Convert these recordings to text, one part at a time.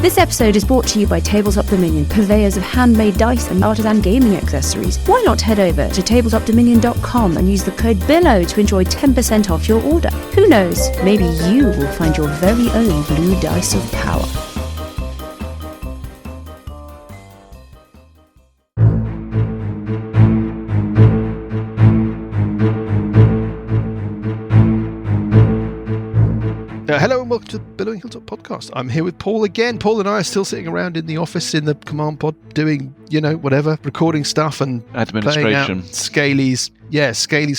This episode is brought to you by Tabletop Dominion, purveyors of handmade dice and artisan gaming accessories. Why not head over to tabletopdominion.com and use the code BILLOW to enjoy 10% off your order? Who knows, maybe you will find your very own blue dice of power. Hello and welcome to the Billowing Hilltop podcast. I'm here with Paul again. Paul and I are still sitting around in the office in the command pod doing, whatever, recording stuff and administration. Scaly's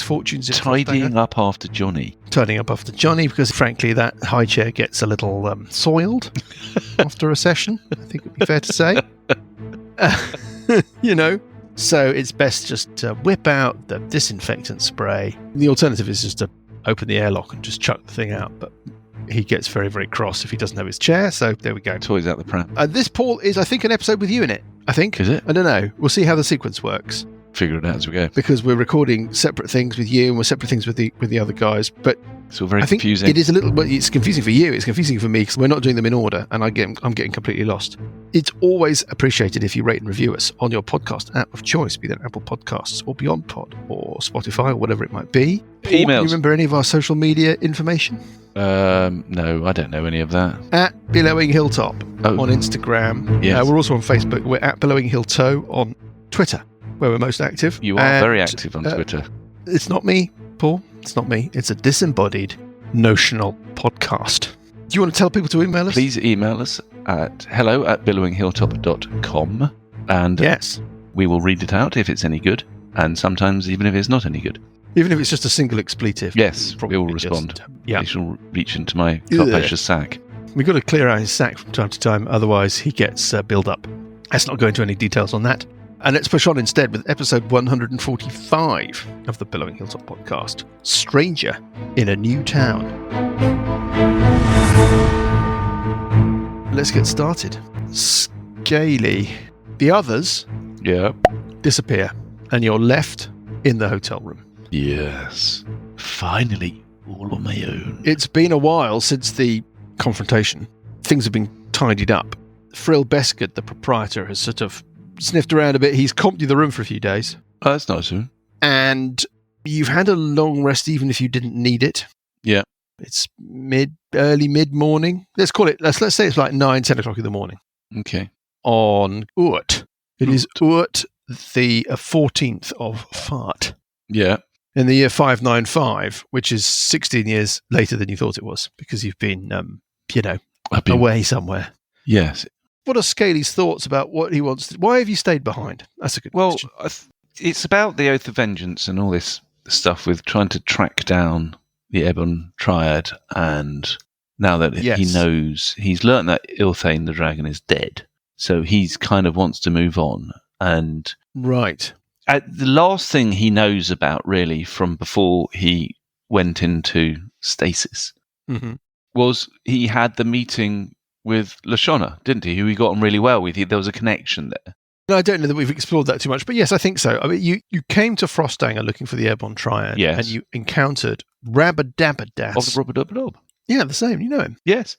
fortunes. Tidying up after Johnny. Tidying up after Johnny because, frankly, that high chair gets a little soiled after a session, I think it would be fair to say. So it's best just to whip out the disinfectant spray. The alternative is just to open the airlock and just chuck the thing out, but he gets very, very cross if he doesn't have his chair, so there we go. Toys out the pram. This, Paul, is, I think, an episode with you in it, I think. Is it? I don't know. We'll see how the sequence works. Figure it out as we go. Because we're recording separate things with you and we're separate things with the other guys, but it's all very I think confusing. It is a little, well, it's confusing for you, it's confusing for me because we're not doing them in order and I'm getting completely lost. It's always appreciated if you rate and review us on your podcast app of choice, be that Apple Podcasts or Beyond Pod or Spotify or whatever it might be. Paul, Emails. Do you remember any of our social media information? No, I don't know any of that. At Billowing Hilltop on Instagram. Yes. We're also on Facebook. We're at Billowing Hilltoe on Twitter, where we're most active. You are very active on Twitter. It's not me, Paul. It's not me. It's a disembodied, notional podcast. Do you want to tell people to email us? Please email us at hello@billowinghilltop.com and yes, we will read it out if it's any good, and sometimes even if it's not any good. Even if it's just a single expletive. Yes, we will respond. They shall reach into my carpacious sack. We've got to clear out his sack from time to time, otherwise he gets built up. Let's not go into any details on that. And let's push on instead with episode 145 of the Billowing Hilltop podcast, Stranger in a New Town. Let's get started. Scaly. The others disappear, and you're left in the hotel room. Yes. Finally, all on my own. It's been a while since the confrontation. Things have been tidied up. Frill Beskard, the proprietor, has sort of sniffed around a bit. He's comped you the room for a few days. Oh, that's nice of him. And you've had a long rest even if you didn't need it. Yeah. It's early mid-morning. Let's say it's like 9, 10 o'clock in the morning. Okay. On Ut. It is Ut the 14th of Fart. Yeah. In the year 595, which is 16 years later than you thought it was, because you've been, away somewhere. Yes. What are Scaly's thoughts about what he wants to... Why have you stayed behind? That's a good question. Well, it's about the Oath of Vengeance and all this stuff with trying to track down the Ebon Triad, and now that he knows, he's learnt that Ilthane the dragon is dead, so he's kind of wants to move on. And right. The last thing he knows about, really, from before he went into stasis, was he had the meeting with Lashonna, didn't he? Who he got on really well with. There was a connection there. No, I don't know that we've explored that too much, but yes, I think so. I mean, you came to Frostanger looking for the Airborne Triad, and you encountered Rabadabadass. Of the Rubber-Dubber-Dub. Yeah, the same. You know him. Yes.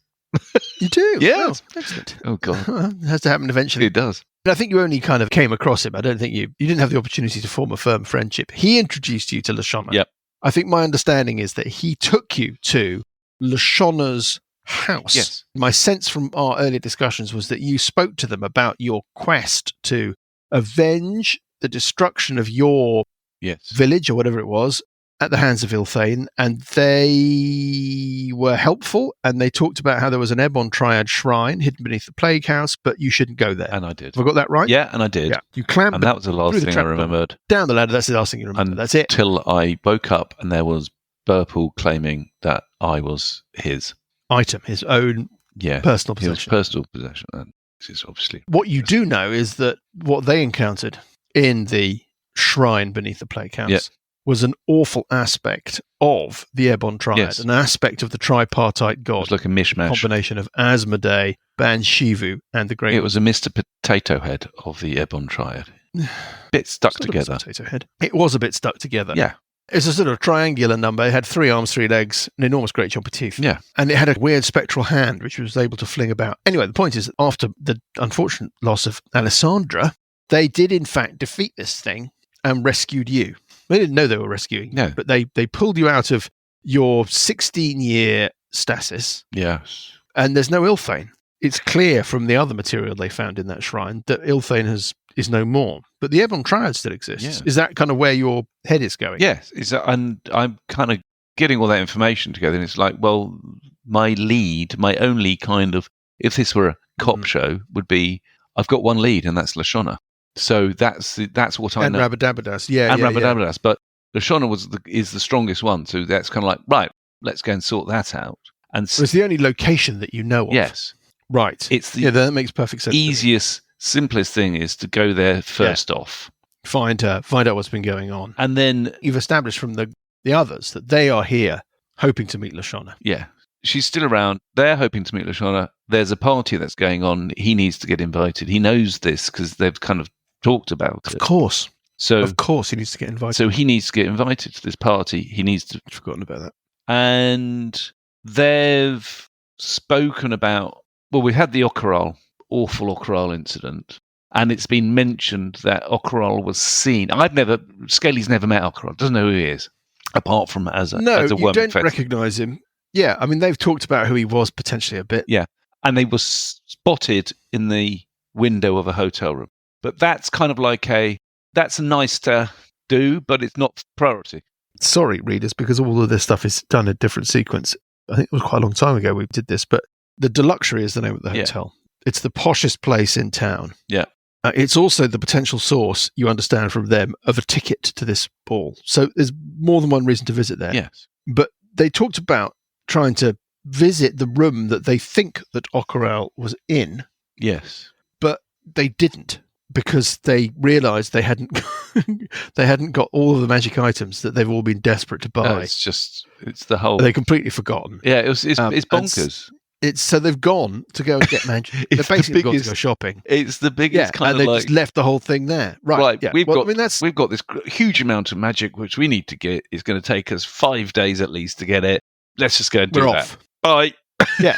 You do? Yes. Oh, excellent. Oh, God. It has to happen eventually. It does. But I think you only kind of came across him. I don't think you didn't have the opportunity to form a firm friendship. He introduced you to Lashonna. Yep. I think my understanding is that he took you to Lashonna's house. Yes. My sense from our earlier discussions was that you spoke to them about your quest to avenge the destruction of your village or whatever it was at the hands of Ilthane, and they were helpful, and they talked about how there was an Ebon Triad shrine hidden beneath the plague house, but you shouldn't go there. And I did. Have I got that right? Yeah, and I did. Yeah. You clambered, and that was the last thing I remembered. Down the ladder, that's the last thing you remember. That's it. Till I woke up and there was Burple claiming that I was his item, his own personal possession. His personal possession. And this is obviously what you do know is that what they encountered in the shrine beneath the plague house was an awful aspect of the Ebon Triad, an aspect of the tripartite god. It was like a mishmash. Combination of Asmodee, Banshivu, and the Great... It was a Mr. Potato Head of the Ebon Triad. Bit stuck together. Potato Head. It was a bit stuck together. Yeah. It's a sort of triangular number. It had 3 arms, 3 legs, an enormous great jumper teeth. Yeah. And it had a weird spectral hand, which was able to fling about. Anyway, the point is that after the unfortunate loss of Alessandra, they did in fact defeat this thing and rescued you. They didn't know they were rescuing you, but they pulled you out of your 16-year stasis. Yes. And there's no Ilthane. It's clear from the other material they found in that shrine that Ilthane is no more. But the Airborne Triad still exists. Yeah. Is that kind of where your head is going? Yes. And I'm kind of getting all that information together. And it's like, well, my only kind of, if this were a cop show, would be, I've got one lead, and that's Lashonna. So that's what I know. And Rabadabadas. And Rabadabadas. But Lashonna is the strongest one. So that's kind of like, right, let's go and sort that out. And it's the only location that you know of. Yes. Right. It's the that makes perfect sense. Easiest, simplest thing is to go there first off. Find out what's been going on. And then you've established from the others that they are here hoping to meet Lashonna. Yeah. She's still around. They're hoping to meet Lashonna. There's a party that's going on. He needs to get invited. He knows this because they've kind of talked about it. Of course. So of course he needs to get invited. So he needs to get invited to this party. He needs to... I've forgotten about that. And they've spoken about... Well, we had the awful Ok'ral incident, and it's been mentioned that Ok'ral was seen. Scaly's never met Ok'ral, doesn't know who he is, apart from as a you worm don't infested. recognise him. Yeah, I mean, they've talked about who he was potentially a bit. Yeah, and they were spotted in the window of a hotel room. But that's kind of like that's nice to do, but it's not priority. Sorry, readers, because all of this stuff is done in a different sequence. I think it was quite a long time ago we did this, but the Deluxury is the name of the hotel. Yeah. It's the poshest place in town. Yeah. It's also the potential source, you understand from them, of a ticket to this ball. So there's more than one reason to visit there. Yes. But they talked about trying to visit the room that they think that Ok'ral was in. Yes. But they didn't, because they realised they hadn't got all of the magic items that they've all been desperate to buy. No, it's the whole... They've completely forgotten. Yeah, it's bonkers. So they've gone to go and get magic. They've basically gone to go shopping. It's the biggest kind and of they've just left the whole thing there. Right. Yeah. We've got this huge amount of magic which we need to get. It's going to take us 5 days at least to get it. Let's just go and do that. We're off. Bye. Yeah.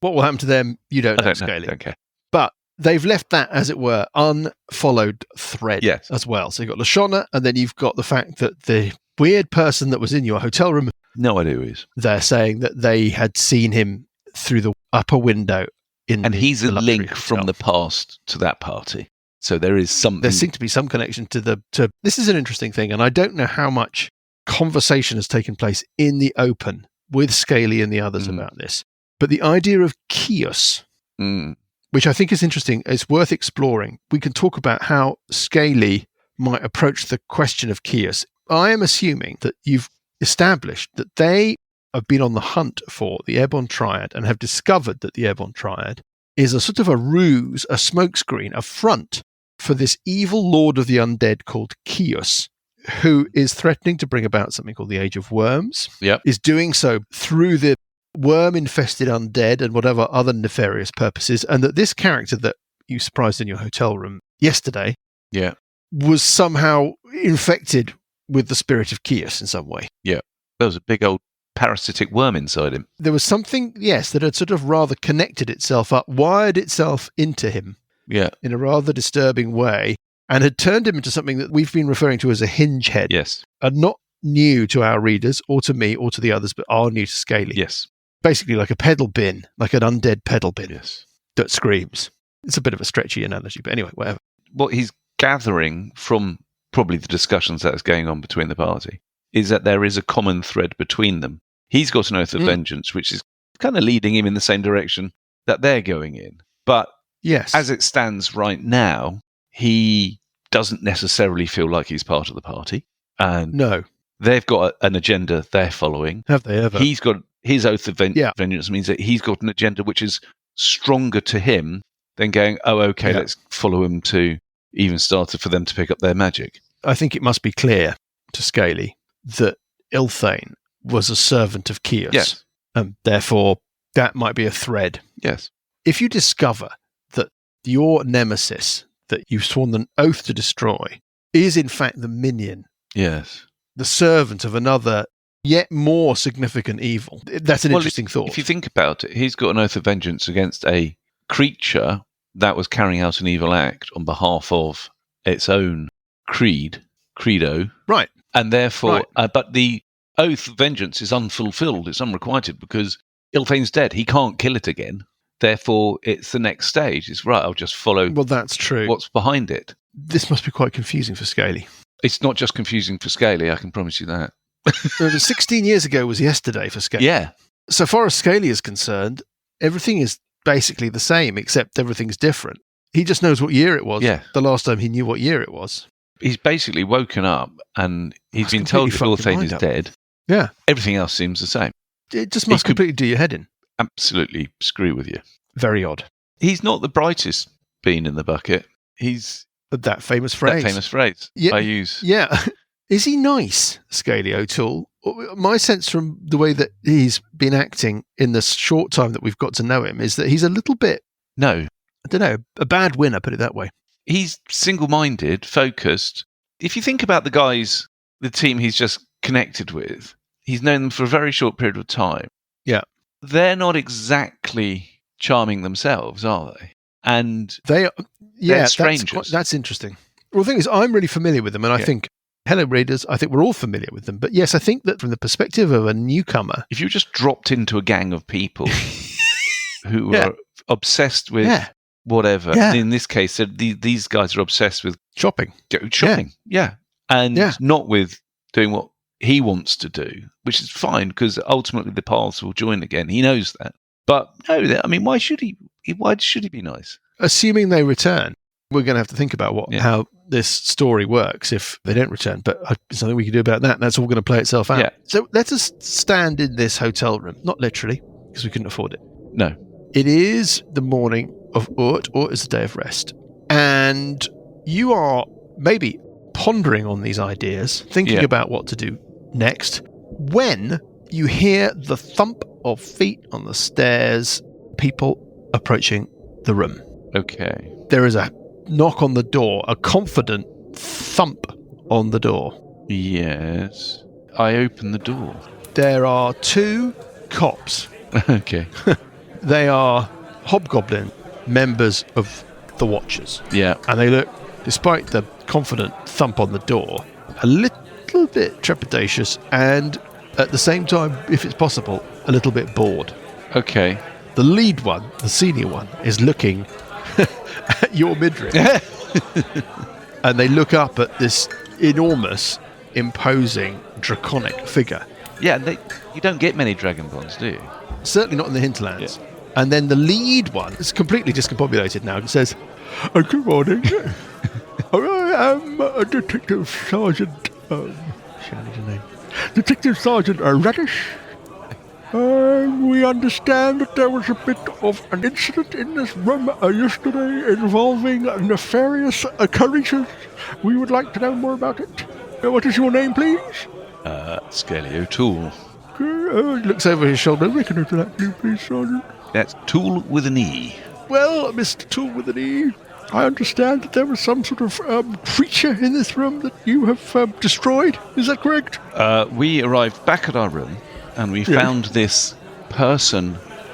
What will happen to them? You don't know, Scaly. Okay. But they've left that, as it were, unfollowed thread as well. So you've got Lashonna, and then you've got the fact that the weird person that was in your hotel room, no idea who he is. They're saying that they had seen him through the upper window and he's a link from the past to that party. So there is something. There seems to be some connection to this is an interesting thing, and I don't know how much conversation has taken place in the open with Scaly and the others about this. But the idea of Kios, which I think is interesting, is worth exploring. We can talk about how Scaly might approach the question of Kios. I am assuming that you've established that they have been on the hunt for the Airborne Triad and have discovered that the Airborne Triad is a sort of a ruse, a smokescreen, a front for this evil lord of the undead called Kios, who is threatening to bring about something called the Age of Worms. Yep. Is doing so through the worm-infested undead and whatever other nefarious purposes, and that this character that you surprised in your hotel room yesterday was somehow infected with the spirit of Kios in some way. Yeah. There was a big old parasitic worm inside him. There was something, that had sort of rather connected itself up, wired itself into him in a rather disturbing way, and had turned him into something that we've been referring to as a hinge head. Yes. And not new to our readers, or to me, or to the others, but are new to Scaly. Yes. Basically like a pedal bin, like an undead pedal bin. Yes. That screams. It's a bit of a stretchy analogy, but anyway, whatever. What he's gathering from probably the discussions that is going on between the party is that there is a common thread between them. He's got an oath of vengeance, which is kind of leading him in the same direction that they're going in. But as it stands right now, he doesn't necessarily feel like he's part of the party. And no. They've got an agenda they're following. Have they ever? He's got his oath of vengeance means that he's got an agenda which is stronger to him than going, let's follow him to Evenstar for them to pick up their magic. I think it must be clear to Scaly that Ilthane was a servant of Kios. Yes. And therefore, that might be a thread. Yes. If you discover that your nemesis, that you've sworn an oath to destroy, is in fact the minion the servant of another, yet more significant evil. That's an interesting thought. If you think about it, he's got an oath of vengeance against a creature that was carrying out an evil act on behalf of its own credo. Right. And therefore, but the oath of vengeance is unfulfilled, it's unrequited, because Ilthain's dead. He can't kill it again. Therefore, it's the next stage. It's right, I'll just follow that's true. What's behind it. This must be quite confusing for Scaly. It's not just confusing for Scaly, I can promise you that. 16 years ago was yesterday for Scaly. Yeah. So far as Scaly is concerned, everything is basically the same, except everything's different. He just knows what year it was. Yeah. The last time he knew what year it was. He's basically woken up and he's been told that Ilthain is dead. Yeah. Everything else seems the same. It just must completely do your head in. Absolutely screw with you. Very odd. He's not the brightest bean in the bucket. He's... That famous phrase. I use. Yeah. Is he nice, Scaly O'Toole? My sense from the way that he's been acting in the short time that we've got to know him is that he's a little bit... No. I don't know. A bad winner, put it that way. He's single-minded, focused. If you think about the team he's just connected with, he's known them for a very short period of time. Yeah. They're not exactly charming themselves, are they? And they're strangers. That's interesting. Well, the thing is, I'm really familiar with them, and I think, hello, readers, I think we're all familiar with them. But yes, I think that from the perspective of a newcomer... If you just dropped into a gang of people who are obsessed with... whatever. Yeah. In this case, these guys are obsessed with shopping. And not with doing what he wants to do, which is fine because ultimately the paths will join again. He knows that. But no, I mean, why should he be nice? Assuming they return, we're going to have to think about how this story works if they don't return. But there's something we can do about that. That's all going to play itself out. Yeah. So let us stand in this hotel room, not literally, because we couldn't afford it. No. It is the morning of Urt, or is the day of rest. And you are maybe pondering on these ideas, thinking about what to do next, when you hear the thump of feet on the stairs, people approaching the room. Okay. There is a knock on the door, a confident thump on the door. Yes. I open the door. There are two cops. Okay. They are hobgoblin members of the Watchers. Yeah. And they look, despite the confident thump on the door, a little bit trepidatious and, at the same time, if it's possible, a little bit bored. Okay. The lead one, the senior one, is looking at your midriff. And they look up at this enormous, imposing, draconic figure. Yeah, you don't get many dragon bonds, do you? Certainly not in the hinterlands. Yeah. And then the lead one is completely discombobulated now and says, good morning. I am a Detective Sergeant... Detective Sergeant Radish. We understand that there was a bit of an incident in this room yesterday involving nefarious occurrences. We would like to know more about it. What is your name, please? Scaly O'Toole. He looks over his shoulder. Make a note of that, please, Sergeant. That's Toole with an E. Well, Mr. Toole with an E, I understand that there was some sort of creature in this room that you have destroyed. Is that correct? We arrived back at our room and we found this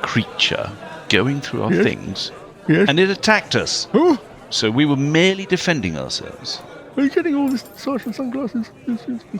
creature going through our things. Yes. And it attacked us. Oh. So we were merely defending ourselves. Are you getting all this Sergeant sunglasses?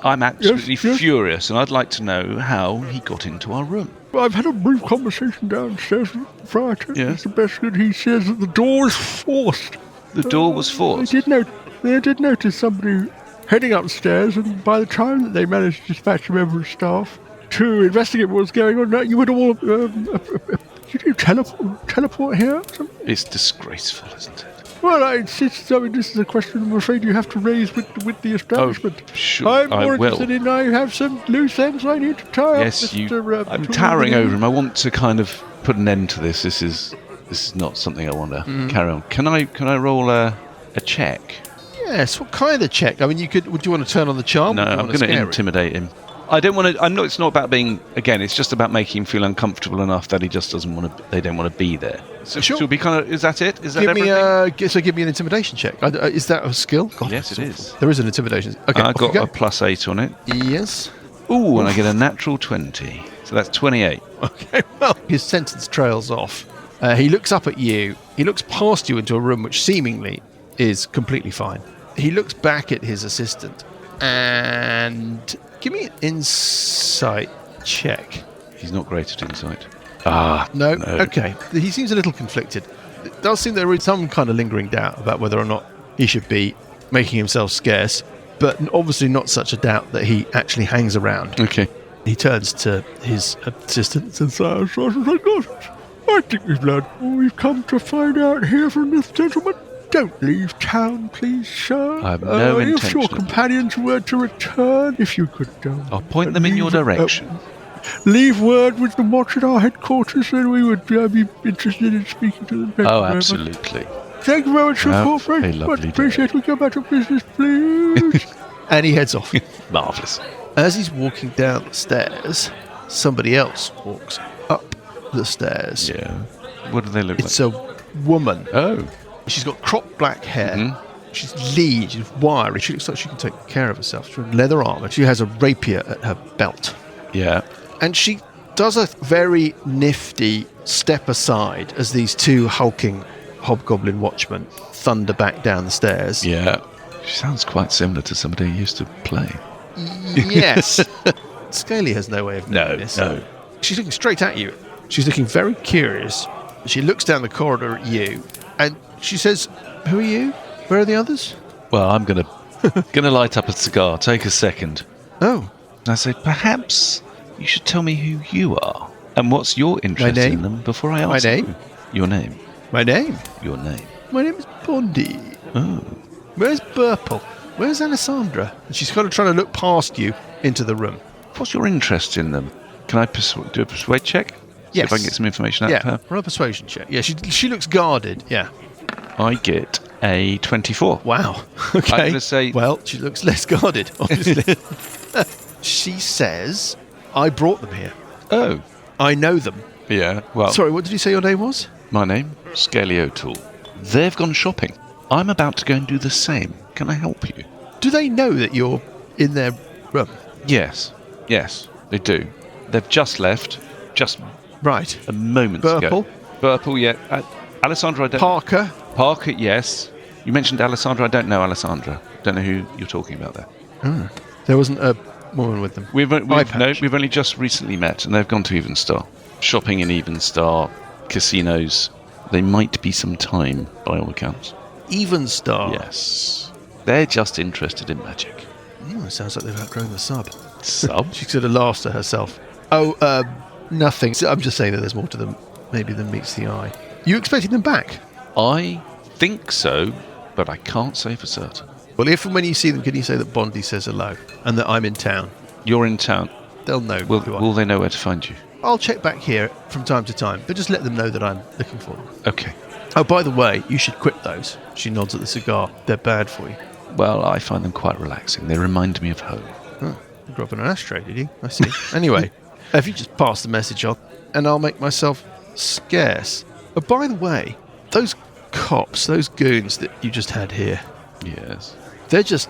I'm absolutely furious, and I'd like to know how he got into our room. Well, I've had a brief conversation downstairs with the proprietor. Yes. Mr. Bestgood, he says that the door is forced. The door was forced? They did notice somebody heading upstairs, and by the time that they managed to dispatch a member of staff to investigate what was going on, you would all... did you teleport here? It's disgraceful, isn't it? Well, this is a question I'm afraid you have to raise with the establishment. Oh, sure, I'm more interested in, I have some loose ends I need to tie up. Yes, I'm towering over him. I want to kind of put an end to this. This is not something I want to carry on. Can I roll a check? Yes, what kind of check? I mean, would you want to turn on the charm? No, I'm going to intimidate him. I don't want to. It's not about being. Again, it's just about making him feel uncomfortable enough that he just doesn't want to. They don't want to be there. So sure. Should be kind of. Is that it? Is that give everything? Give me an intimidation check. Is that a skill? God, yes, it is. There is an intimidation. Okay, I got a +8 on it. Yes. Ooh, and I get a natural 20. So that's 28. Okay. Well, his sentence trails off. He looks up at you. He looks past you into a room which seemingly is completely fine. He looks back at his assistant and give me an insight check. He's not great at insight. No. Okay. He seems a little conflicted. It does seem there is some kind of lingering doubt about whether or not he should be making himself scarce, but obviously not such a doubt that he actually hangs around. Okay. He turns to his assistant and says, I think we've come to find out here from this gentleman. Don't leave town, please, sir. I have no intention. If your companions were to return, if you could... I'll point them in your direction. Leave word with the watch at our headquarters, and we would be interested in speaking to them. Oh, absolutely. Thank you very much for your cooperation. Much appreciate. We go back to business, please. And he heads off. Marvellous. As he's walking down the stairs, somebody else walks up the stairs. Yeah. What do they look like? It's a woman. Oh. She's got cropped black hair. Mm-hmm. She's lean, she's wiry. She looks like she can take care of herself. She's wearing leather armour. She has a rapier at her belt. Yeah. And she does a very nifty step aside as these two hulking hobgoblin watchmen thunder back down the stairs. Yeah. She sounds quite similar to somebody who used to play. Yes. Scaly has no way of knowing this. No. She's looking straight at you. She's looking very curious. She looks down the corridor at you, and she says, "Who are you? Where are the others?" Well, I'm gonna light up a cigar. Take a second. Oh. And I say, perhaps you should tell me who you are and what's your interest in them before I ask. My name? Your name. My name? Your name. My name is Bondi. Oh. Where's Burple? Where's Alessandra? And she's kind of trying to look past you into the room. What's your interest in them? Can I do a persuade check? Yes. See if I can get some information out of her. Roll a persuasion check. Yeah, she looks guarded. Yeah. I get a 24. Wow. Okay. I'm going to say... Well, she looks less guarded, obviously. She says, I brought them here. Oh. I know them. Yeah, well... Sorry, what did you say your name was? My name? Scaly O'Toole. They've gone shopping. I'm about to go and do the same. Can I help you? Do they know that you're in their room? Yes, they do. They've just left. Just right. A moment ago. Burple, yeah. Alessandra, I don't... Parker, yes. You mentioned Alessandra. I don't know Alessandra. Don't know who you're talking about there. Oh. There wasn't a woman with them? We've only just recently met, and they've gone to Evenstar. Shopping in Evenstar, casinos. They might be some time, by all accounts. Evenstar? Yes. They're just interested in magic. It sounds like they've outgrown the sub. Sub? She sort of laughs to herself. Oh, nothing. I'm just saying that there's more to them, maybe, than meets the eye. You expecting them back? I think so, but I can't say for certain. Well, if and when you see them, can you say that Bondi says hello and that I'm in town? You're in town. They'll know. Will they know where to find you? I'll check back here from time to time, but just let them know that I'm looking for them. Okay. Oh, by the way, you should quit those. She nods at the cigar. They're bad for you. Well, I find them quite relaxing. They remind me of home. Oh, you grew up in an ashtray, did you? I see. Anyway, if you just pass the message on, and I'll make myself scarce. Oh, by the way, those cops, those goons that you just had here. Yes. They're just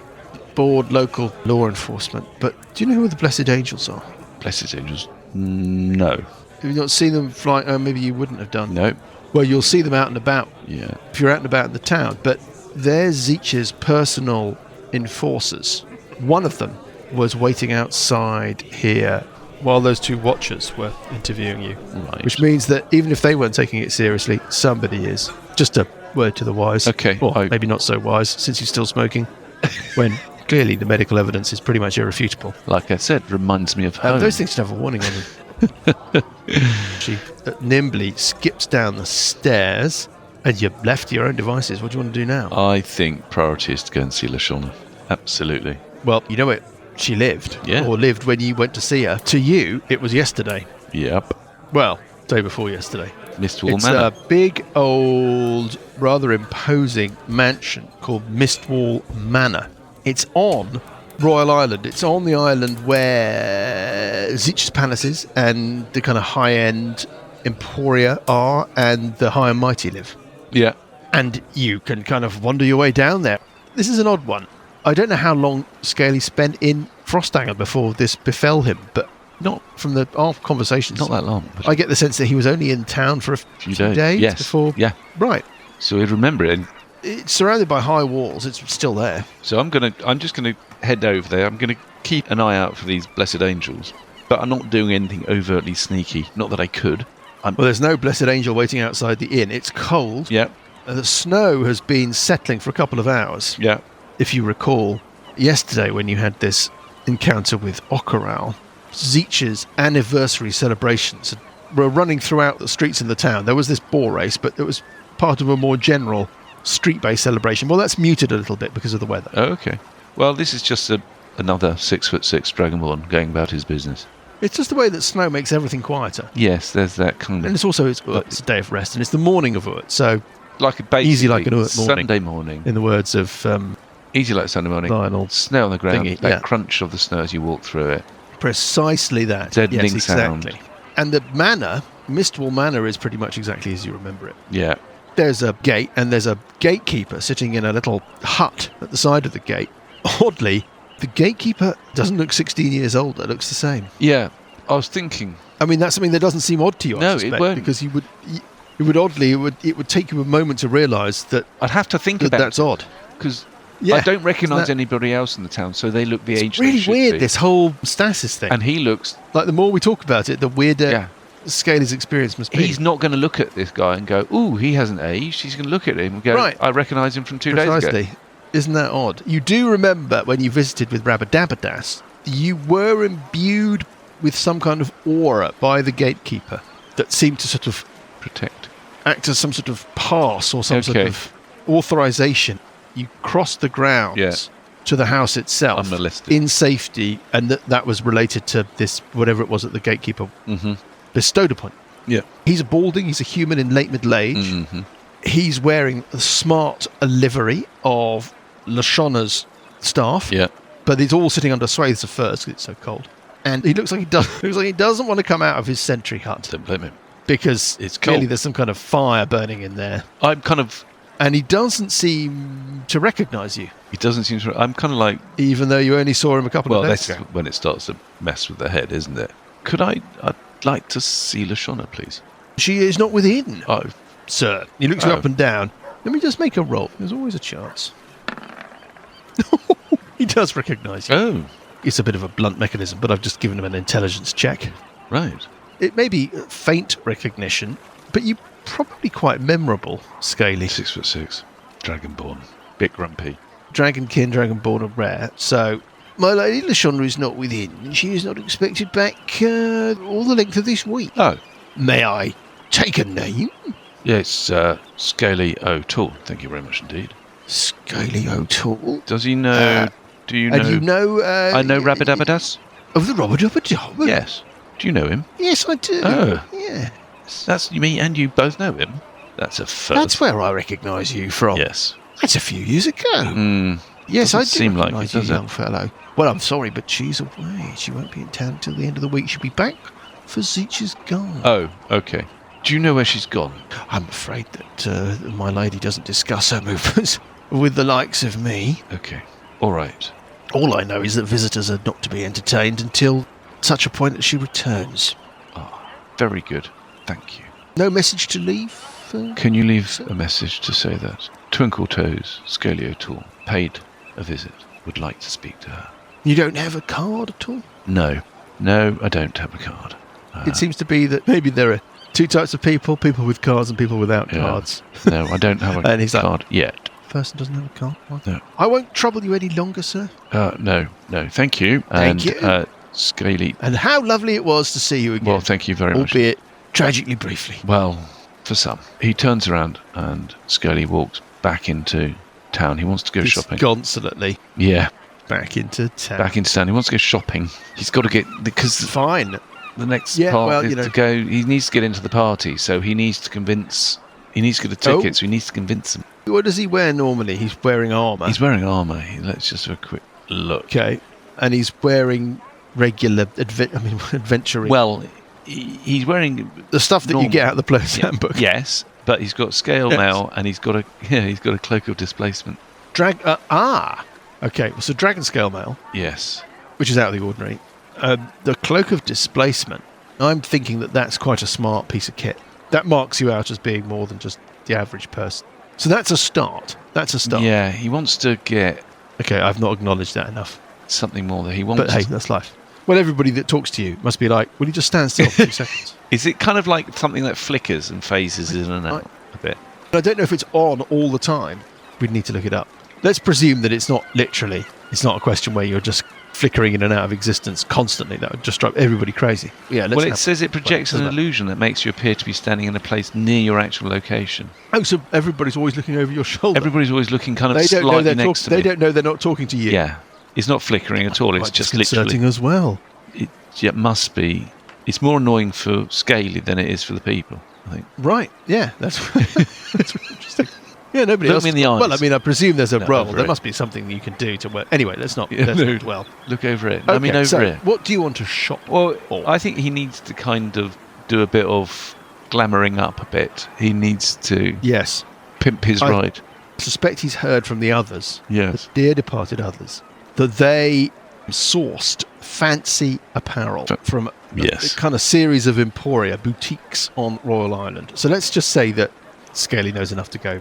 bored local law enforcement. But do you know who the Blessed Angels are? Blessed Angels? No. Have you not seen them fly? Oh, maybe you wouldn't have done. No. Well, you'll see them out and about. Yeah. If you're out and about in the town. But they're Zeech's personal enforcers. One of them was waiting outside here while those two watchers were interviewing you. Right. Which means that even if they weren't taking it seriously, somebody is. Just a word to the wise. Okay. Or maybe not so wise, since he's still smoking. When clearly the medical evidence is pretty much irrefutable. Like I said, reminds me of home. Those things should have a warning on them. She nimbly skips down the stairs, and you're left to your own devices. What do you want to do now? I think priority is to go and see Lashawna. Absolutely. Well, you know where she lived, yeah. Or lived when you went to see her. To you, it was yesterday. Yep. Well, day before yesterday. Mistwall Manor. It's a big, old, rather imposing mansion called Mistwall Manor. It's on Royal Island. It's on the island where Zeech's Palace is and the kind of high-end Emporia are and the High and Mighty live. Yeah. And you can kind of wander your way down there. This is an odd one. I don't know how long Scaly spent in Frostanger before this befell him, but not from our conversations. Not that long. I get the sense that he was only in town for a few days yes. before. Yeah. Right. So he'd remember it. It's surrounded by high walls. It's still there. So I'm just gonna head over there. I'm gonna keep an eye out for these blessed angels, but I'm not doing anything overtly sneaky. Not that I could. Well, there's no blessed angel waiting outside the inn. It's cold. Yeah. The snow has been settling for a couple of hours. Yeah. If you recall, yesterday when you had this encounter with Okaral, Zeech's anniversary celebrations were running throughout the streets in the town. There was this boar race, but it was part of a more general street-based celebration. Well, that's muted a little bit because of the weather. Oh, okay. Well, this is just another 6'6" Dragonborn going about his business. It's just the way that snow makes everything quieter. Yes, there's that kind of... And it's also it's a day of rest, and it's the morning of Ut, so... Easy like an Ut morning. Sunday morning. In the words of... easy like Sunday morning. Lionel. Snow on the ground. Thingy, that crunch of the snow as you walk through it. Precisely that. Deadening exactly. sound. And the manor, Mistwall Manor, is pretty much exactly as you remember it. Yeah. There's a gate, and there's a gatekeeper sitting in a little hut at the side of the gate. Oddly, the gatekeeper doesn't look 16 years older. Looks the same. Yeah. I was thinking... I mean, that's something that doesn't seem odd to you, I suspect, it won't. because it would take you a moment to realise that... I'd have to think about that's odd. Because I don't recognise anybody else in the town, so they look the age they should be. It's really weird, this whole stasis thing. And he looks... Like, the more we talk about it, the weirder Scaly's experience must be. He's not going to look at this guy and go, ooh, he hasn't aged. He's going to look at him and go, right. I recognise him from 2 days ago. Isn't that odd? You do remember when you visited with Rabadabadas, you were imbued with some kind of aura by the gatekeeper that seemed to sort of act as some sort of pass or some sort of authorization. You crossed the grounds to the house itself in safety, and that was related to this, whatever it was that the gatekeeper bestowed upon you. Yeah. He's a balding, he's a human in late middle age. Mm-hmm. He's wearing a smart livery of Lashona's staff. Yeah. But he's all sitting under swathes of furs because it's so cold. And he looks like he doesn't want to come out of his sentry hut. Don't blame him. Because it's clearly cold. There's some kind of fire burning in there. And he doesn't seem to recognise you. He doesn't seem to... I'm kind of like... Even though you only saw him a couple of days ago. Well, that's when it starts to mess with the head, isn't it? I'd like to see Lashona, please. She is not within. Oh. Sir. He looks you up and down. Let me just make a roll. There's always a chance. He does recognise you. Oh. It's a bit of a blunt mechanism, but I've just given him an intelligence check. Right. It may be faint recognition, but you're probably quite memorable, Scaly. 6'6", Dragonborn, bit grumpy. Dragonkin, Dragonborn are rare, so... My lady Lashona is not within, and she is not expected back all the length of this week. Oh. May I take a name? Yes, Scaly O'Toole. Thank you very much indeed. Scaly O'Toole? Does he know... do you know... And you know... I know Rabadabadas. Of the Rabadabadas? Yes. Do you know him? Yes, I do. Oh. Yeah. That's me and you both know him. That's a first. That's where I recognise you from. Yes. That's a few years ago. Yes, I do seem like recognise it, you, young fellow. Well, I'm sorry, but she's away. She won't be in town until the end of the week. She'll be back for Zeech's gone. Oh, okay. Do you know where she's gone? I'm afraid that my lady doesn't discuss her movements with the likes of me. Okay. All right. All I know is that visitors are not to be entertained until such a point that she returns. Oh, very good. Thank you. No message to leave? Can you leave a message to say that Twinkle Toes, Scaly O'Toole, paid a visit, would like to speak to her? You don't have a card at all? No, I don't have a card. It seems to be that maybe there are two types of people with cards and people without cards. No, I don't have a card yet. Person doesn't have a card? What? No. I won't trouble you any longer, sir. No, thank you. Thank you. Scaly. And how lovely it was to see you again. Well, thank you very much. Albeit tragically briefly. Well, for some. He turns around and Scaly walks back into town. He wants to go shopping. Disconsolately. Yeah. Back into town. Back into town. He wants to go shopping. He's got to get... because fine. The next part is to go... He needs to get into the party, so he needs to convince... He needs to get a ticket, so he needs to convince them. What does he wear normally? He's wearing armour. He's wearing armour. Let's just have a quick look. Okay. And he's wearing regular adventuring. Well, he's wearing the stuff that you get out of the player's handbook. Yes, but he's got scale mail and he's got a cloak of displacement. Okay. So dragon scale mail. Yes. Which is out of the ordinary. The cloak of displacement. I'm thinking that's quite a smart piece of kit. That marks you out as being more than just the average person. So that's a start. Yeah, he wants to get... Okay, I've not acknowledged that enough. Something more that he wants. But hey, that's life. Well, everybody that talks to you must be like, will you just stand still for 2 seconds? Is it kind of like something that flickers and phases in and out a bit? I don't know if it's on all the time. We'd need to look it up. Let's presume that it's not literally. It's not a question where you're just flickering in and out of existence constantly. That would just drive everybody crazy. Yeah. Well, it says it projects an illusion that makes you appear to be standing in a place near your actual location. Oh, so everybody's always looking over your shoulder. Everybody's always looking kind of slightly next to me. They don't know they're not talking to you. Yeah. It's not flickering at all. It's just literally... as well. It must be. It's more annoying for Scaly than it is for the people, I think. Right. Yeah. That's interesting. Yeah, nobody else. Look me in the eyes. Well, I presume there's a role. There must be something you can do to work. Anyway, let's not. Well, look over it. Okay, over it. What do you want to shop for? Well, I think he needs to kind of do a bit of glamouring up a bit. He needs to pimp his ride. I suspect he's heard from the others, the dear departed others, that they sourced fancy apparel from a kind of series of emporia, boutiques on Royal Island. So let's just say that Scaly knows enough to go.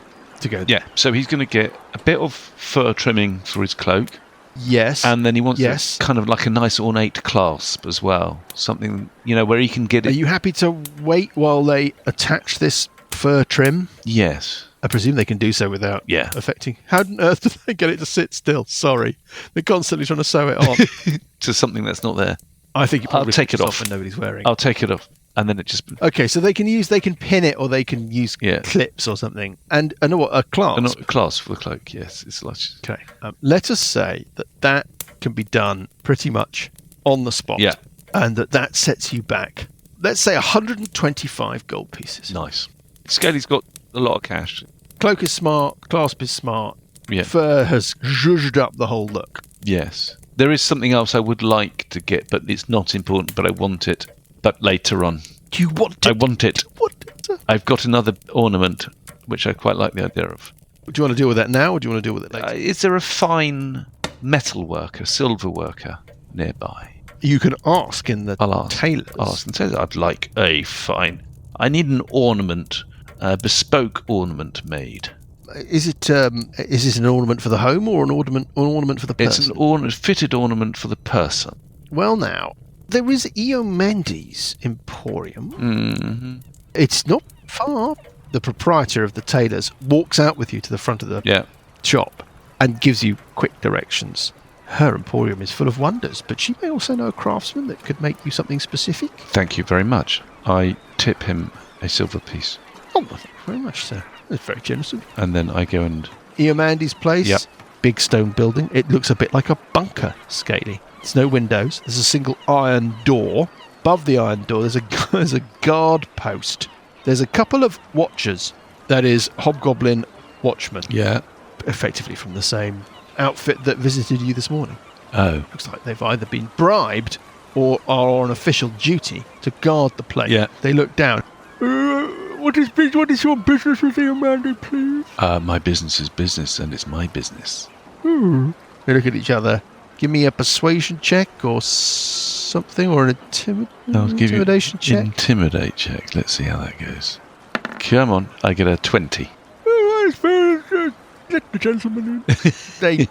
Yeah, so he's going to get a bit of fur trimming for his cloak. Yes. And then he wants kind of like a nice ornate clasp as well. Something, where he can get it. Are you happy to wait while they attach this fur trim? Yes. I presume they can do so without affecting... How on earth do they get it to sit still? Sorry. They're constantly trying to sew it on. To something that's not there. I think you probably I'll take it off when nobody's wearing. I'll take it off. And then it just... Okay, so they can pin it or they can use clips or something. And what, a clasp? A clasp for the cloak, yes. It's like... Okay. Let us say that can be done pretty much on the spot. Yeah. And that sets you back, let's say, 125 gold pieces. Nice. Scaly's got a lot of cash. Cloak is smart. Clasp is smart. Yeah. Fur has zhuzhed up the whole look. Yes. There is something else I would like to get, but it's not important, but I want it. But later on. Do you want it? I want it. I've got another ornament, which I quite like the idea of. Do you want to deal with that now, or do you want to deal with it later? Is there a fine metal worker, silver worker nearby? You can ask in the tailors. I'll ask and say that I'd like a fine... I need an ornament, a bespoke ornament made. Is it an ornament for the home or an ornament for the person? It's an fitted ornament for the person. Well, now, there is Eomandi's Emporium. Mm-hmm. It's not far. The proprietor of the tailors walks out with you to the front of the shop and gives you quick directions. Her emporium is full of wonders, but she may also know a craftsman that could make you something specific. Thank you very much. I tip him a silver piece. Oh, well, thank you very much, sir. That's very generous of you. And then I go and... Eomandi's place, big stone building. It looks a bit like a bunker, Scaly. There's no windows. There's a single iron door. Above the iron door, there's a guard post. There's a couple of watchers. That is hobgoblin watchmen. Yeah. Effectively from the same outfit that visited you this morning. Oh. Looks like they've either been bribed or are on official duty to guard the place. Yeah. They look down. What is your business with Eomandi, please? My business is business, and it's my business. They look at each other. Give me a persuasion check or something, or an intimidation check. Intimidate check. Let's see how that goes. Come on, I get a 20. Let the gentleman in. They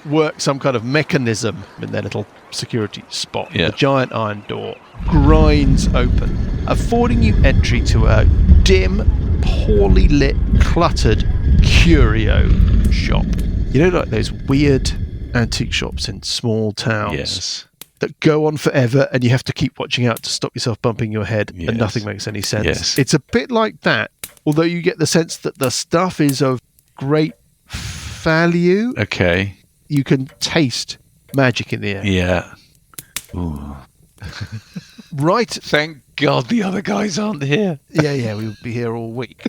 work some kind of mechanism in their little security spot. Yeah. The giant iron door grinds open, affording you entry to a dim, poorly lit, cluttered curio shop. You know, like those weird antique shops in small towns that go on forever and you have to keep watching out to stop yourself bumping your head and nothing makes any sense. Yes. It's a bit like that, although you get the sense that the stuff is of great value. Okay. You can taste magic in the air. Yeah. Ooh. Right. Thank God the other guys aren't here. Yeah, we'll be here all week.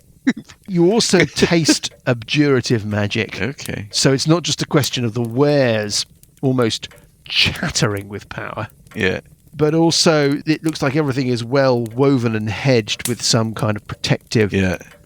You also taste abjurative magic. Okay. So it's not just a question of the wares almost chattering with power. Yeah. But also, it looks like everything is well woven and hedged with some kind of protective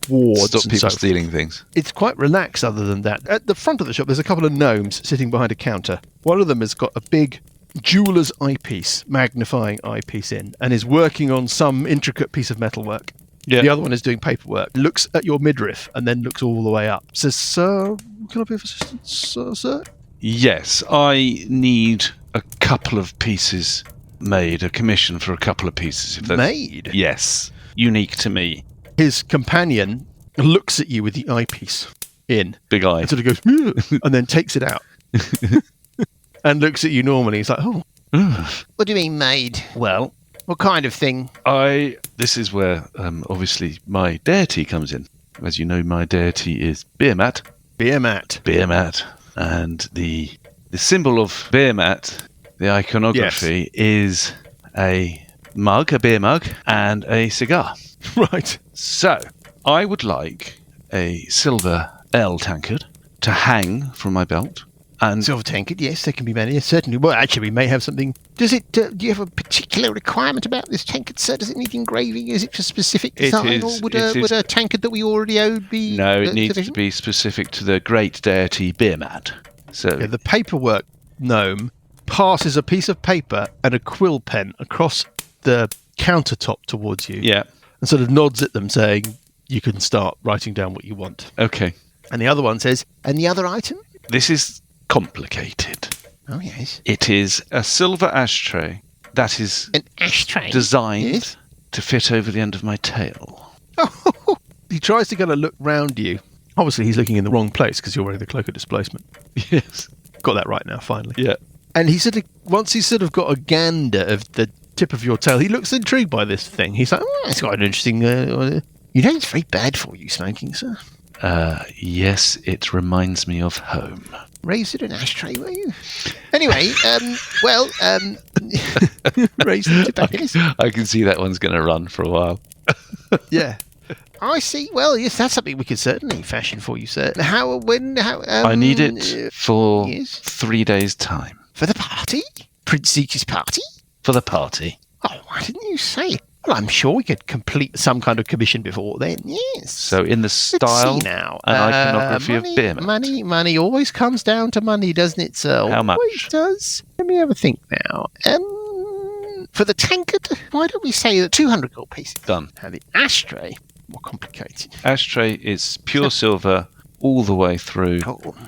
wards. Stop people stealing things. It's quite relaxed other than that. At the front of the shop, there's a couple of gnomes sitting behind a counter. One of them has got a big jeweler's eyepiece, magnifying eyepiece in, and is working on some intricate piece of metalwork. Yeah. The other one is doing paperwork, looks at your midriff, and then looks all the way up. Says, "Sir, can I be of assistance, sir?" Yes, I need a couple of pieces made, a commission for a couple of pieces. If that's... Made? Yes. Unique to me. His companion looks at you with the eyepiece in. Big eye. And sort of goes, and then takes it out. And looks at you normally. He's like, oh. What do you mean made? Well, what kind of thing? This is where, obviously, my deity comes in. As you know, my deity is Beermat. Beermat. And the symbol of Beermat, the iconography, is a mug, a beer mug, and a cigar. Right. So, I would like a silver ale tankard to hang from my belt. And silver tankard, yes, there can be many, certainly. Well, actually, we may have something. Does it? Do you have a particular requirement about this tankard, sir? Does it need engraving? Is it for specific design, or would a tankard that we already own be? No, it needs to be specific to the great deity Beermat. So the paperwork gnome passes a piece of paper and a quill pen across the countertop towards you. Yeah, and sort of nods at them, saying, "You can start writing down what you want." Okay. And the other one says, "And the other item?" This is complicated. Oh, yes. It is a silver ashtray that is an ashtray designed to fit over the end of my tail. Oh, he tries to kind of look round you. Obviously, he's looking in the wrong place because you're wearing the cloak of displacement. Yes. Got that right now, finally. Yeah. And he once he's sort of got a gander of the tip of your tail, he looks intrigued by this thing. He's like, "Oh, it's quite an interesting... you know, it's very bad for you, smoking, sir." Yes, it reminds me of home. Raised it an ashtray, were you? Anyway, raised the tobacconist. I can see that one's going to run for a while. Yeah. I see. Well, yes, that's something we could certainly fashion for you, sir. I need it for 3 days' time. For the party? Prince Zeke's party? For the party. Oh, why didn't you say? Well, I'm sure we could complete some kind of commission before then, yes. So in the style and iconography of Beermat. Money always comes down to money, doesn't it, sir? How much? Always does. Let me have a think now. For the tankard, why don't we say that 200 gold pieces? Done. Now the ashtray, more complicated. Ashtray is pure silver all the way through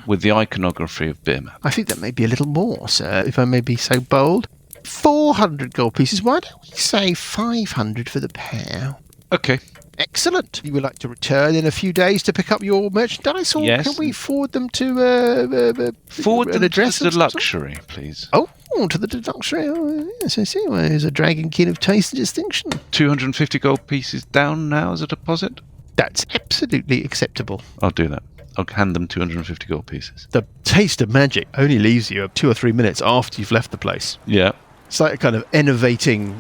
with the iconography of Beermat. I think that may be a little more, sir, if I may be so bold. 400 gold pieces. Why don't we say 500 for the pair? Okay. Excellent. You would like to return in a few days to pick up your merchandise, or yes. Can we forward them to forward an them address to the luxury, please? Oh, to the luxury. Oh, yes, I see. Well, he's a dragon king of taste and distinction. 250 gold pieces down now as a deposit? That's absolutely acceptable. I'll do that. I'll hand them 250 gold pieces. The taste of magic only leaves you 2 or 3 minutes after you've left the place. Yeah. It's like a kind of enervating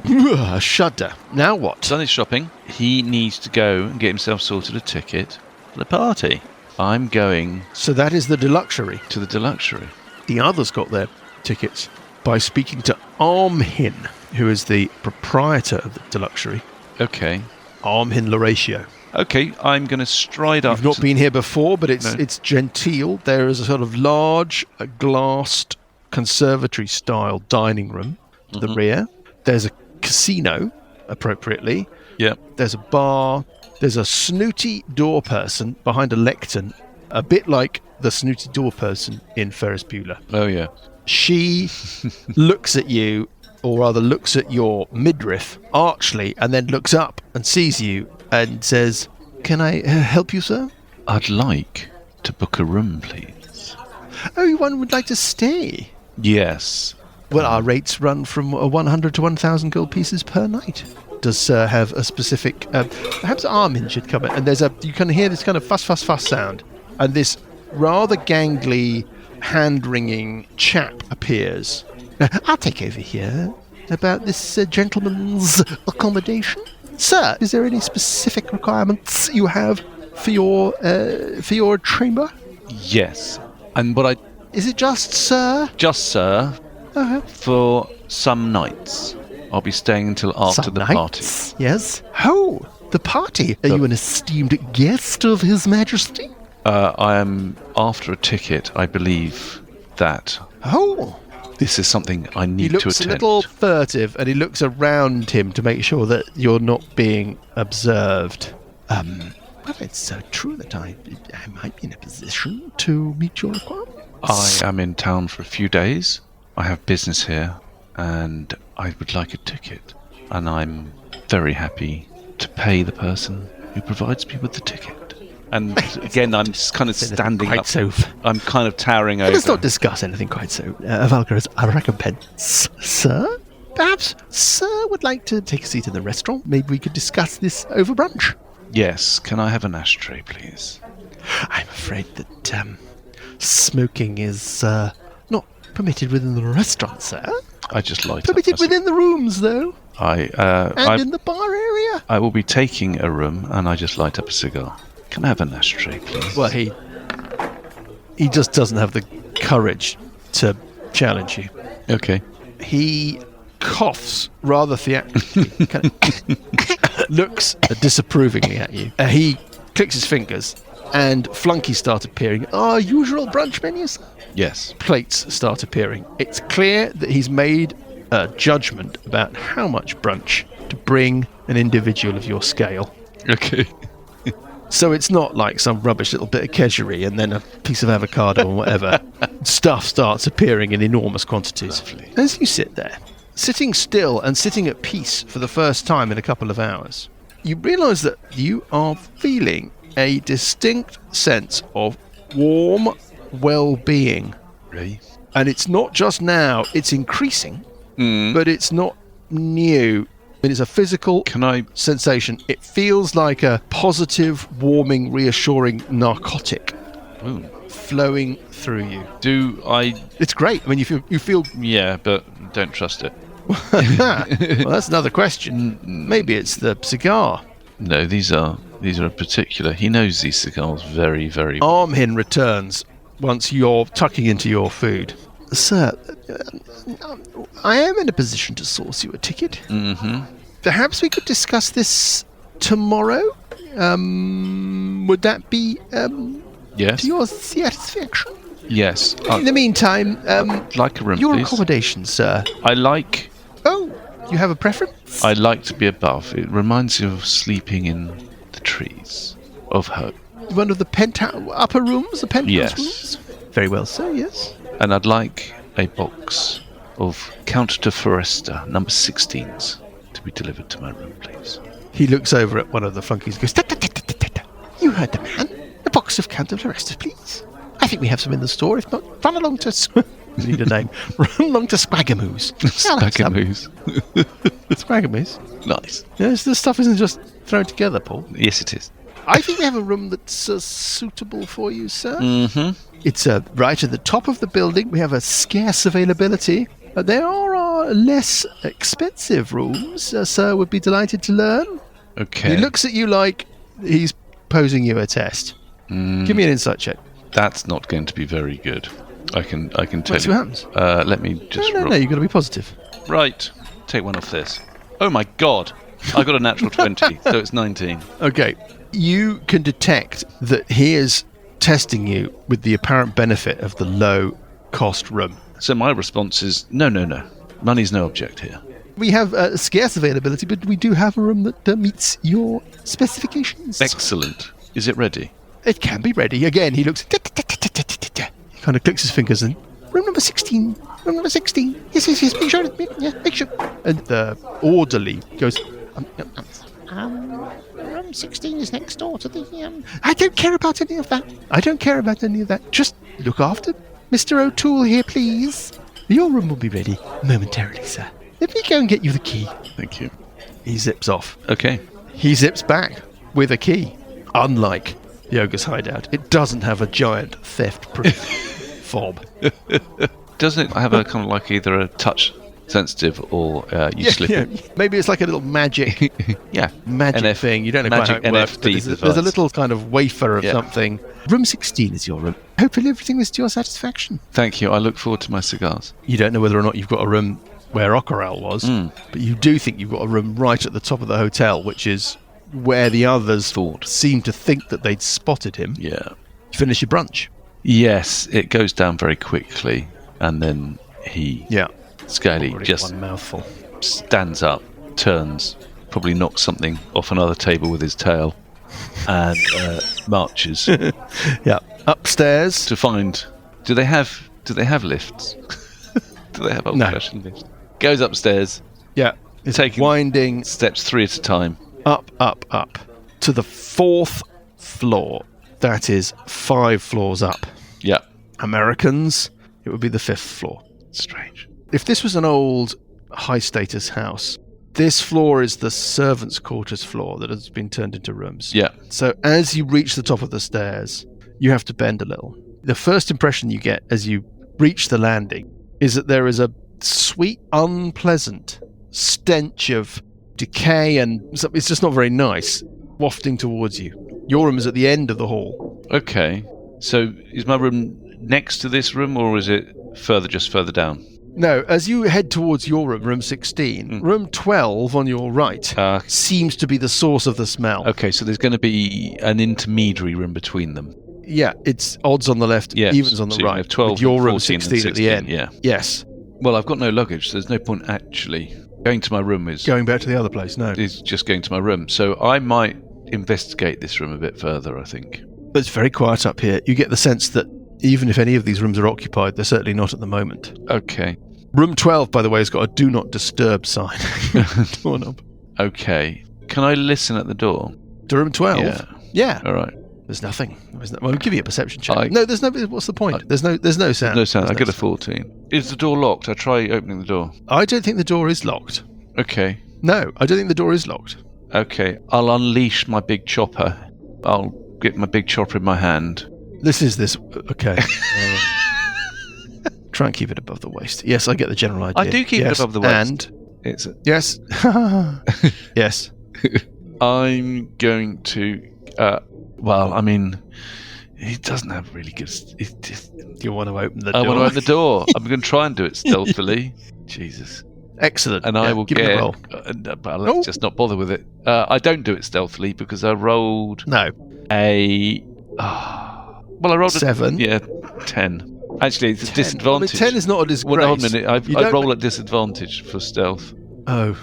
shudder. Now what? Done his shopping. He needs to go and get himself sorted a ticket for the party. I'm going... So that is the deluxury. To the deluxury. The others got their tickets by speaking to Armhin, who is the proprietor of the deluxury. Okay. Armhin Laratio. Okay, I'm going to stride up. You've not been here before, but it's genteel. There is a sort of large glassed conservatory-style dining room to the rear. There's a casino, appropriately. Yeah. There's a bar. There's a snooty door person behind a lectern, a bit like the snooty door person in Ferris Bueller. Oh, yeah. She looks at you, or rather looks at your midriff archly, and then looks up and sees you and says, "Can I help you, sir?" I'd like to book a room, please. Oh, one would like to stay? Yes. Well, our rates run from 100 to 1,000 gold pieces per night. Does Sir have a specific... perhaps Armin should come in. And you can hear this kind of fuss, fuss, fuss sound. And this rather gangly, hand-wringing chap appears. I'll take over here about this gentleman's accommodation. Sir, is there any specific requirements you have for your chamber? Yes. And what I Is it just Sir? Just Sir. Uh-huh. For some nights. I'll be staying until after the party. Yes. Oh, the party. Are you an esteemed guest of His Majesty? I am after a ticket, I believe that. Oh. This is something I need to attend. He looks a little furtive, and he looks around him to make sure that you're not being observed. Well, it's so true that I might be in a position to meet your requirements. I am in town for a few days. I have business here, and I would like a ticket. And I'm very happy to pay the person who provides me with the ticket. And again, I'm just kind of standing up. I'm kind of towering over. Let's not discuss anything quite so vulgar as a recompense, sir. Perhaps Sir would like to take a seat in the restaurant. Maybe we could discuss this over brunch. Yes. Can I have an ashtray, please? I'm afraid that smoking is not permitted within the restaurant, sir. I just light permitted within the rooms, though. And in the bar area. I will be taking a room, and I just light up a cigar. Can I have an ashtray, please? Well, he just doesn't have the courage to challenge you. Okay. He coughs rather theatrically, kind of looks disapprovingly at you. He clicks his fingers, and flunkies start appearing. Our usual brunch menus? Yes. Plates start appearing. It's clear that he's made a judgment about how much brunch to bring an individual of your scale. Okay. So it's not like some rubbish little bit of kedgeree and then a piece of avocado or whatever. Stuff starts appearing in enormous quantities. Lovely. As you sit there, sitting still and sitting at peace for the first time in a couple of hours, you realise that you are feeling a distinct sense of warm well-being. Really? And it's not just now, it's increasing, but it's not new. It's a physical sensation. It feels like a positive, warming, reassuring narcotic flowing through you. It's great. I mean, you feel... Yeah, but don't trust it. Well, that's another question. Maybe it's the cigar. No, these are particular. He knows these cigars very, very well. Armhin returns once you're tucking into your food. Sir, I am in a position to source you a ticket. Mm-hmm. Perhaps we could discuss this tomorrow? Would that be yes. to your satisfaction? Yes. In the meantime, like a room, your please. Accommodation, sir. Oh, you have a preference? I like to be above. It reminds you of sleeping in the trees of hope. One of the upper rooms, the penthouse rooms? Very well, sir, yes. And I'd like a box of Count de Foresta, number 16s, to be delivered to my room, please. He looks over at one of the flunkies and goes, "Ta-ta-ta-ta-ta-ta. You heard the man. A box of Count de Foresta, please. I think we have some in the store. If not, run along to... need a name. Run along to Spagamoose. Spagamoose. Spagamoose. Nice. Yes, this stuff isn't just thrown together, Paul. Yes, it is. I think we have a room that's suitable for you, sir. Mm-hmm. It's right at the top of the building. We have a scarce availability. There are less expensive rooms, sir would be delighted to learn. Okay. He looks at you like he's posing you a test. Give me an insight check. That's not going to be very good. I can tell you. What happens? Let me just... No, you've got to be positive. Right. Take one off this. Oh my god. I got a natural 20, so it's 19. Okay. You can detect that he is testing you with the apparent benefit of the low-cost room. So my response is, no. Money's no object here. We have scarce availability, but we do have a room that meets your specifications. Excellent. Is it ready? It can be ready. Again, he looks... He kind of clicks his fingers and... Room number 16. Room number 16. Yes. Make sure. Make sure. And the orderly goes... Room 16 is next door to the... I don't care about any of that. Just look after Mr. O'Toole here, please. Your room will be ready momentarily, sir. Let me go and get you the key. Thank you. He zips off. Okay. He zips back with a key. Unlike the ogre's hideout, it doesnn't have a giant theft-proof fob. Doesn't it have a kind of like either a touch sensitive, or you slip it. Maybe it's like a little magic magic thing. You don't know quite how it works. There's a little kind of wafer of something. Room 16 is your room. Hopefully everything is to your satisfaction. Thank you. I look forward to my cigars. You don't know whether or not you've got a room where Ockerell was, but you do think you've got a room right at the top of the hotel, which is where the others seem to think that they'd spotted him. Yeah. You finish your brunch. Yes, it goes down very quickly, and then Scaly just one mouthful. Stands up, turns, probably knocks something off another table with his tail, and marches. Upstairs to find. Do they have lifts? Do they have old-fashioned lifts? Goes upstairs. Yeah, it's taking winding steps 3 at a time. Up to the 4th floor. That is 5 floors up. Yeah. Americans, it would be the 5th floor. Strange. If this was an old high-status house, this floor is the servants' quarters floor that has been turned into rooms. Yeah. So as you reach the top of the stairs, you have to bend a little. The first impression you get as you reach the landing is that there is a sweet, unpleasant stench of decay, and it's just not very nice, wafting towards you. Your room is at the end of the hall. Okay. So is my room next to this room, or is it further down? No, as you head towards your room, room 16, room 12 on your right seems to be the source of the smell. Okay, so there's going to be an intermediary room between them. Yeah, it's odds on the left, evens on the right. Have 12, with your room 16 at the end. Yeah. Yes. Well, I've got no luggage, so there's no point actually going to my room. Going back to the other place, no. Is just going to my room. So I might investigate this room a bit further, I think. But it's very quiet up here. You get the sense that even if any of these rooms are occupied, they're certainly not at the moment. Okay. Room 12, by the way, has got a do not disturb sign. Doorknob. Okay. Can I listen at the door? To room 12? Yeah. All right. There's nothing. Well, I'll give you a perception check. No, there's no. What's the point? There's no sound. No sound. I get a 14. Is the door locked? I try opening the door. I don't think the door is locked. Okay. No, I don't think the door is locked. Okay. I'll unleash my big chopper. I'll get my big chopper in my hand. This. Okay. Try and keep it above the waist. Yes, I get the general idea. I do keep it above the waist. And yes. Yes. I'm going to. Well, I mean, he doesn't have really good. You want to open the door? I want to open the door. I'm going to try and do it stealthily. Jesus. Excellent. And I will give get. Me a roll. But let's just not bother with it. I don't do it stealthily because I rolled. No. I rolled 7. 10. Actually, it's a disadvantage. 10 is not a disgrace. Well, hold a minute. I roll at disadvantage for stealth. Oh.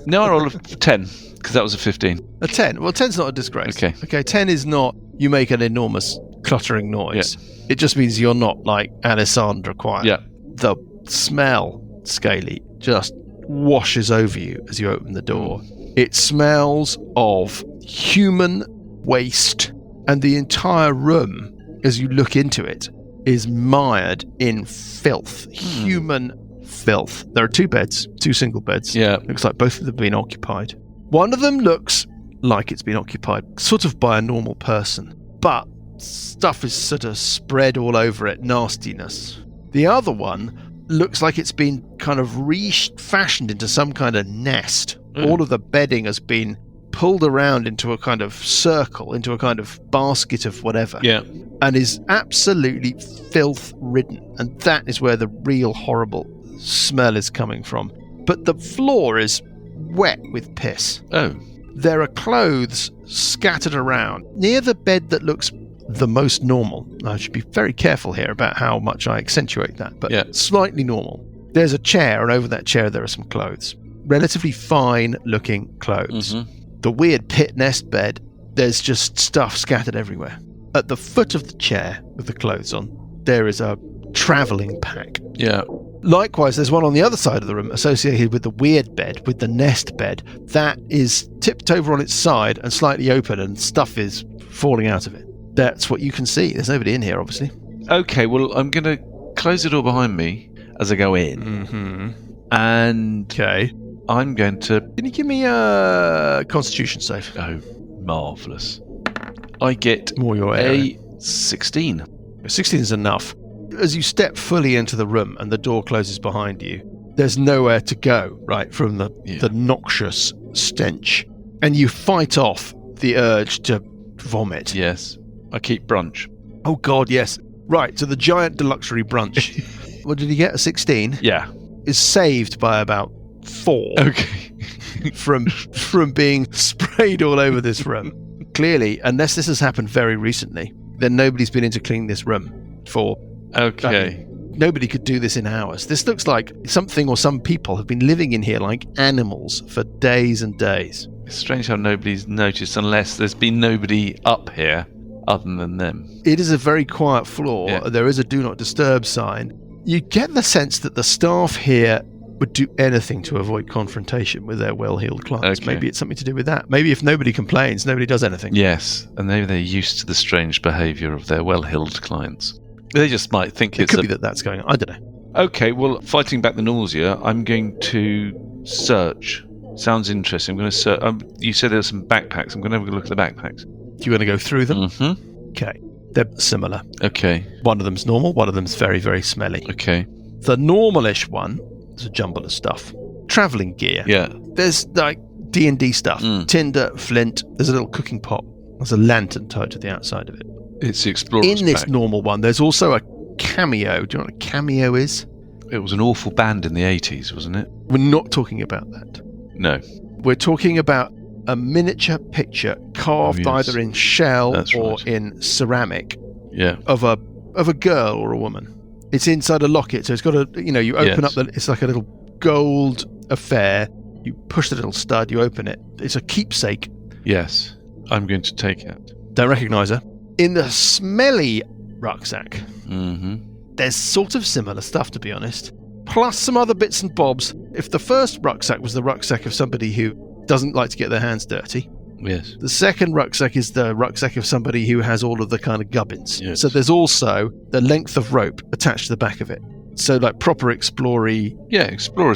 No, I roll a 10 because that was a 15. A 10? Well, 10's not a disgrace. Okay, 10 is not you make an enormous cluttering noise. Yeah. It just means you're not like Alessandra Quiet. Yeah. The smell, Scaly, just washes over you as you open the door. It smells of human waste, and the entire room, as you look into it, is mired in filth. Human filth. There are 2 beds, 2 single beds. Yeah. Looks like both of them have been occupied. One of them looks like it's been occupied sort of by a normal person, but stuff is sort of spread all over it, nastiness. The other one looks like it's been kind of refashioned into some kind of nest. All of the bedding has been pulled around into a kind of circle, into a kind of basket of whatever. Yeah. And is absolutely filth-ridden. And that is where the real horrible smell is coming from. But the floor is wet with piss. Oh. There are clothes scattered around near the bed that looks the most normal. I should be very careful here about how much I accentuate that, but slightly normal. There's a chair, and over that chair there are some clothes. Relatively fine-looking clothes. The weird pit nest bed, there's just stuff scattered everywhere. At the foot of the chair with the clothes on, there is a travelling pack. Yeah. Likewise, there's one on the other side of the room associated with the weird bed, with the nest bed, that is tipped over on its side and slightly open, and stuff is falling out of it. That's what you can see. There's nobody in here, obviously. Okay, well, I'm going to close the door behind me as I go in. And I'm going to... Can you give me a Constitution save? Oh, marvellous. I get More your a 16. 16 is enough. As you step fully into the room and the door closes behind you, there's nowhere to go, right, from the noxious stench. And you fight off the urge to vomit. Yes. I keep brunch. Oh, God, yes. Right, so the giant deluxury brunch. What did you get? A 16? Yeah. Is saved by about 4. Okay. from being sprayed all over this room. Clearly, unless this has happened very recently, then nobody's been in to clean this room for... Okay. Nobody could do this in hours. This looks like something or some people have been living in here like animals for days and days. It's strange how nobody's noticed unless there's been nobody up here other than them. It is a very quiet floor. Yeah. There is a do not disturb sign. You get the sense that the staff here would do anything to avoid confrontation with their well-heeled clients. Okay. Maybe it's something to do with that. Maybe if nobody complains, nobody does anything. Yes, and maybe they're used to the strange behaviour of their well-heeled clients. They just might think it could be that's going on. I don't know. Okay, well, fighting back the nausea, I'm going to search. Sounds interesting. I'm going to search. You said there were some backpacks. I'm going to have a look at the backpacks. Do you want to go through them? Mm-hmm. Okay. They're similar. Okay. One of them's normal. One of them's very, very smelly. Okay. The normalish one is a jumble of stuff. Travelling gear. Yeah. There's like D&D stuff. Tinder, flint. There's a little cooking pot. There's a lantern tied to the outside of it. It's the explorer's In this pack. normal one, there's also a cameo. Do you know what a cameo is? It was an awful band in the 80s, wasn't it? We're not talking about that. No. We're talking about a miniature picture carved either in shell or in ceramic of a girl or a woman. It's inside a locket, so it's got you open up it's like a little gold affair. You push the little stud, you open it. It's a keepsake. Yes. I'm going to take it. Don't recognise her. In the smelly rucksack, there's sort of similar stuff, to be honest. Plus some other bits and bobs. If the first rucksack was the rucksack of somebody who doesn't like to get their hands dirty, yes. The second rucksack is the rucksack of somebody who has all of the kind of gubbins. Yes. So there's also the length of rope attached to the back of it. So like proper explorer's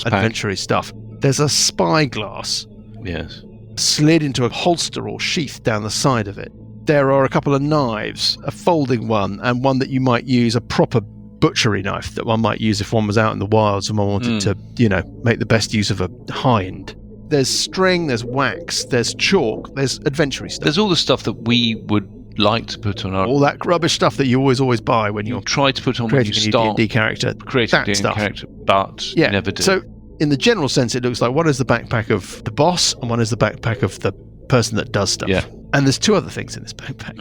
adventure-y stuff. There's a spyglass. Yes. Slid into a holster or sheath down the side of it. There are a couple of knives, a folding one, and one that you might use, a proper butchery knife that one might use if one was out in the wilds and one wanted to, make the best use of a hind. There's string, there's wax, there's chalk, there's adventure stuff. There's all the stuff that we would like to put on our... All that rubbish stuff that you always buy when you're try to put on when you start D&D character. Creating a D&D character, but you never do. So in the general sense, it looks like one is the backpack of the boss and one is the backpack of the person that does stuff. Yeah. And there's 2 other things in this backpack.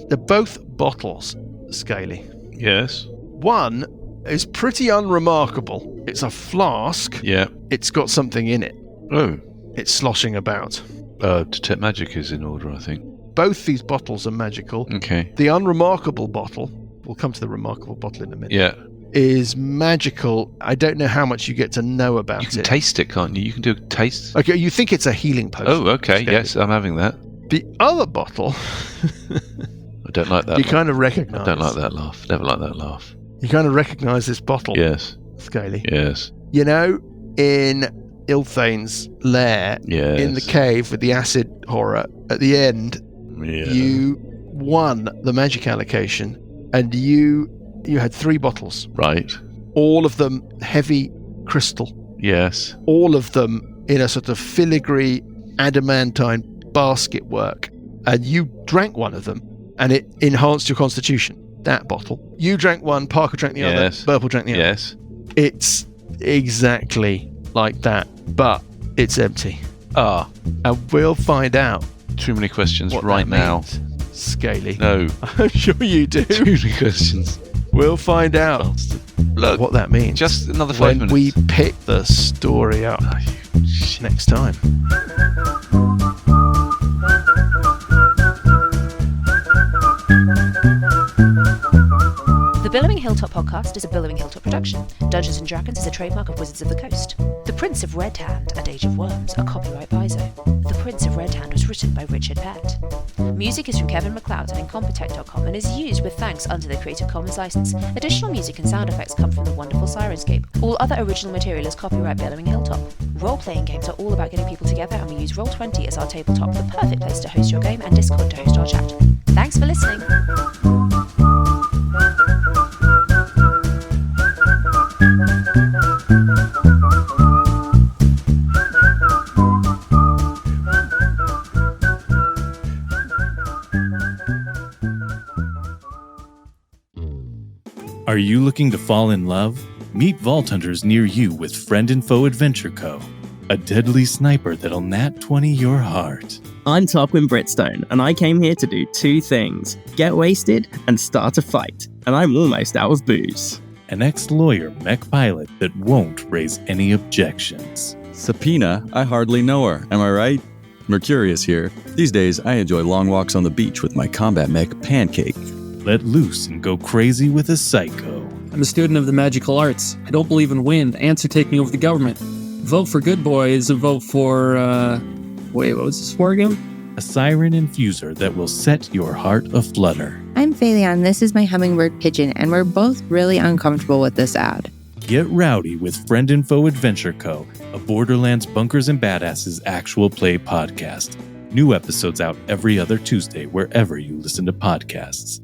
They're both bottles, Scaly. Yes. One is pretty unremarkable. It's a flask. Yeah. It's got something in it. Oh. It's sloshing about. Detect magic is in order, I think. Both these bottles are magical. Okay. The unremarkable bottle, we'll come to the remarkable bottle in a minute. Yeah. Is magical. I don't know how much you get to know about it. You can taste it, can't you? You can do a taste. Okay, you think it's a healing potion. Oh, okay. Yes, I'm having that. The other bottle... I don't like that. You kind of recognise. I don't like that laugh. Never like that laugh. You kind of recognise this bottle. Yes. Scaly. Yes. You know, in Ilthane's lair, in the cave with the acid horror, at the end, you won the magic allocation and you had 3 bottles. Right. All of them heavy crystal. Yes. All of them in a sort of filigree adamantine basket work. And you drank one of them and it enhanced your constitution. That bottle. You drank one, Parker drank the other, Burple drank the other. Yes. It's exactly like that, but it's empty. And we'll find out. Too many questions right now. Scaly. No. I'm sure you do. Too many questions. We'll find out what that means. Just another 5 minutes. When we pick the story up next time. The Billowing Hilltop podcast is a Billowing Hilltop production. Dungeons & Dragons is a trademark of Wizards of the Coast. The Prince of Red Hand and Age of Worms are copyright Paizo. The Prince of Red Hand was written by Richard Pett. Music is from Kevin MacLeod and Incompetech.com and is used with thanks under the Creative Commons license. Additional music and sound effects come from the wonderful Sirenscape. All other original material is copyright Billowing Hilltop. Role-playing games are all about getting people together and we use Roll20 as our tabletop, the perfect place to host your game, and Discord to host our chat. Thanks for listening. Are you looking to fall in love? Meet Vault Hunters near you with Friend and Foe Adventure Co., a deadly sniper that'll nat 20 your heart. I'm Tarquin Britstone, and I came here to do two things: get wasted and start a fight. And I'm almost out of booze. An ex-lawyer mech pilot that won't raise any objections. Subpoena, I hardly know her, am I right? Mercurius here. These days, I enjoy long walks on the beach with my combat mech, Pancake. Let loose and go crazy with a psycho. I'm a student of the magical arts. I don't believe in wind. Ants are taking over the government. Vote for Good Boy is a vote for, wait, what was this for again? A siren infuser that will set your heart aflutter. I'm Phaleon, this is my hummingbird pigeon, and we're both really uncomfortable with this ad. Get rowdy with Friend and Foe Adventure Co., a Borderlands Bunkers and Badasses actual play podcast. New episodes out every other Tuesday wherever you listen to podcasts.